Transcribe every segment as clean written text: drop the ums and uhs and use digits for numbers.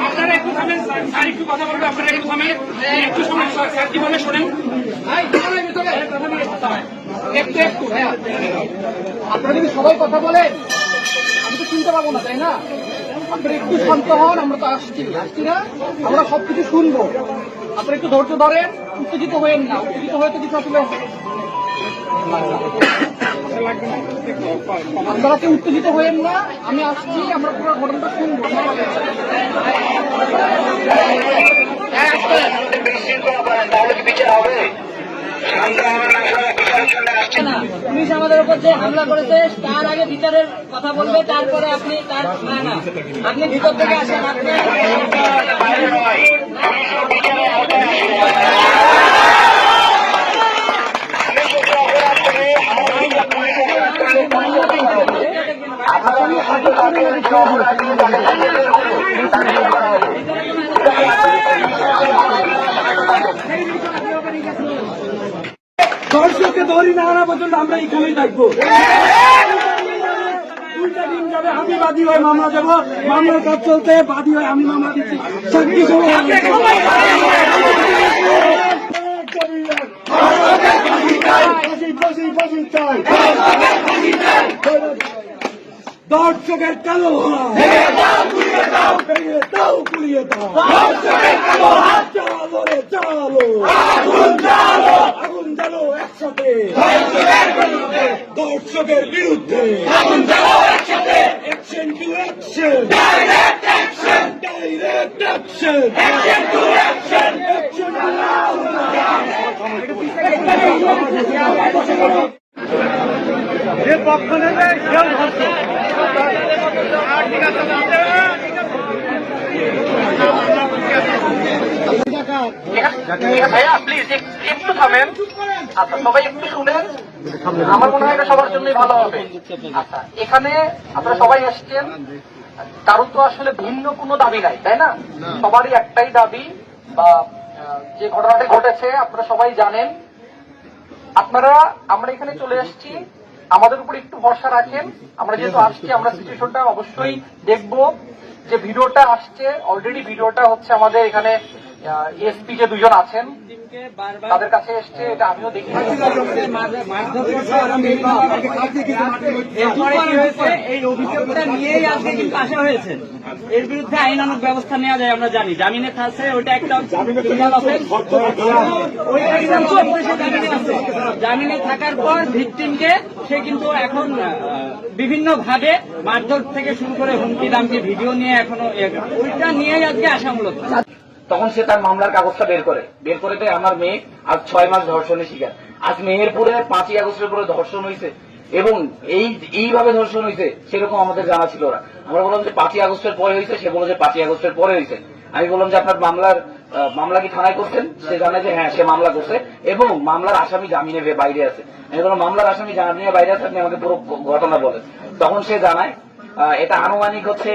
আপনারা একটু থামেন, স্যার একটু কথা বলবে, আপনারা একটু থামেন, একটু সময় স্যার কি বলে শোনেন। একটু একটু হ্যাঁ, আপনারা যদি সবাই কথা বলেন আমি তো শুনতে পাবো না, তাই না? আপনারা একটু শান্ত হন, আমরা তো আসছি না, আমরা সবকিছু শুনবো। আপনারা একটু ধৈর্য ধরেন, উত্তেজিত হয়েন না, উত্তেজিত হয়ে তো কিছু আসলে আপনারা কেউ উত্তেজিত হয়েন না, আমি আসছি, আমরা পুরো ঘটনাটা শুনবো। পুলিশ আমাদের উপর যে হামলা করেছে তার আগে বিচারের কথা বলবে, তারপরে আপনি তার না আপনি ভিতর থেকে আসেন, আপনি দর্শককে ধরি না আনা পর্যন্ত আমরা এখানেই থাকবো। দুইটা দিন যাবে, আমি বাদী হয়ে মামলা যাবো, মামলার কাজ চলতে বাদী হয়ে আমি মামলা দিচ্ছি। সাক্ষী দর্শকের কালো পুড়িয়ে দাও, চালো রে চালো, আগুন জ্বালো একসাথে দর্শকের বিরুদ্ধে, action to action, direct action, action to action, action যে পক্ষ নেবে সেও ধরছে। ভাইয়া প্লিজ একটু থামেন, আচ্ছা সবাই একটু শুনেন, আমার মনে হয় এটা সবার জন্যই ভালো হবে। আচ্ছা এখানে আপনারা সবাই এসছেন, কারণ তো আসলে ভিন্ন কোনো দাবি নাই, তাই না? সবারই একটাই দাবি, বা যে ঘটনাটি ঘটেছে আপনারা সবাই জানেন। আমরা এখানে চলে এসেছি, আমাদের উপর একটু ভরসা রাখেন। আমরা যেহেতু আসছি, আমরা সিচুয়েশনটা অবশ্যই দেখবো। যে ভিডিওটা আসছে, অলরেডি ভিডিওটা হচ্ছে আমাদের এখানে এসপি যে দুজন আছেন তাদের কাছে এসছে, এটা আমিও দেখি। এই অভিযোগটা নিয়েই আজকে কিন্তু আসা হয়েছে, এর বিরুদ্ধে আইনানুগ ব্যবস্থা নেওয়া যায় আমরা জানি। জামিনে থাকছে ওইটা একটা জামিনে থাকার পর ভিকটিমকে সে কিন্তু এখন বিভিন্ন ভাবে মারধর থেকে শুরু করে হুমকি দামকি ভিডিও নিয়ে এখনো ওইটা নিয়েই আজকে আসা মূলত। তখন সে তার মামলার কাগজটা বের করে দেয়। আমার মেয়ে আজ 6 মাস ধর্ষণের শিকার। আজ মেহেরপুরে 5ই আগস্টের পরে ধর্ষণ হয়েছে, এবং এইভাবে ধর্ষণ হয়েছে সেরকম আমাদের জানা ছিল না। আমরা বললাম যে 5ই আগস্টের পরে হয়েছে, সে বলল যে 5ই আগস্টের পরে হয়েছে। আমি বললাম যে আপনার মামলা কি থানায় করছেন? সে জানায় যে হ্যাঁ সে মামলা করছে, এবং মামলার আসামি জামিনে বাইরে আছে। আমি বললাম মামলার আসামি জামিনে বাইরে আছে, আপনি আমাকে পুরো ঘটনা বলেন। তখন সে জানায় এটা আনুমানিক হচ্ছে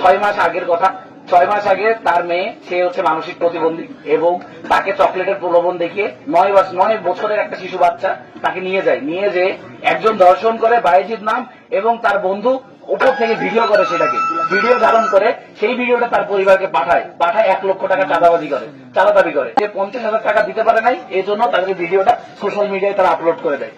6 মাস আগের কথা। 6 মাস আগে তার মেয়ে, সে হচ্ছে মানসিক প্রতিবন্ধী, এবং তাকে চকলেটের প্রলোভন দেখিয়ে 9 বছরের একটা শিশু বাচ্চা তাকে নিয়ে যে একজন ধর্ষণ করে, বায়েজিদ নাম, এবং তার বন্ধু উপর থেকে ভিডিও করে, সেটাকে ভিডিও ধারণ করে সেই ভিডিওটা তার পরিবারকে পাঠায় 1 লক্ষ টাকা চাঁদা দাবি করে। যে 50,000 টাকা দিতে পারে নাই, এই জন্য তাদের ভিডিওটা সোশ্যাল মিডিয়ায় তারা আপলোড করে দেয়।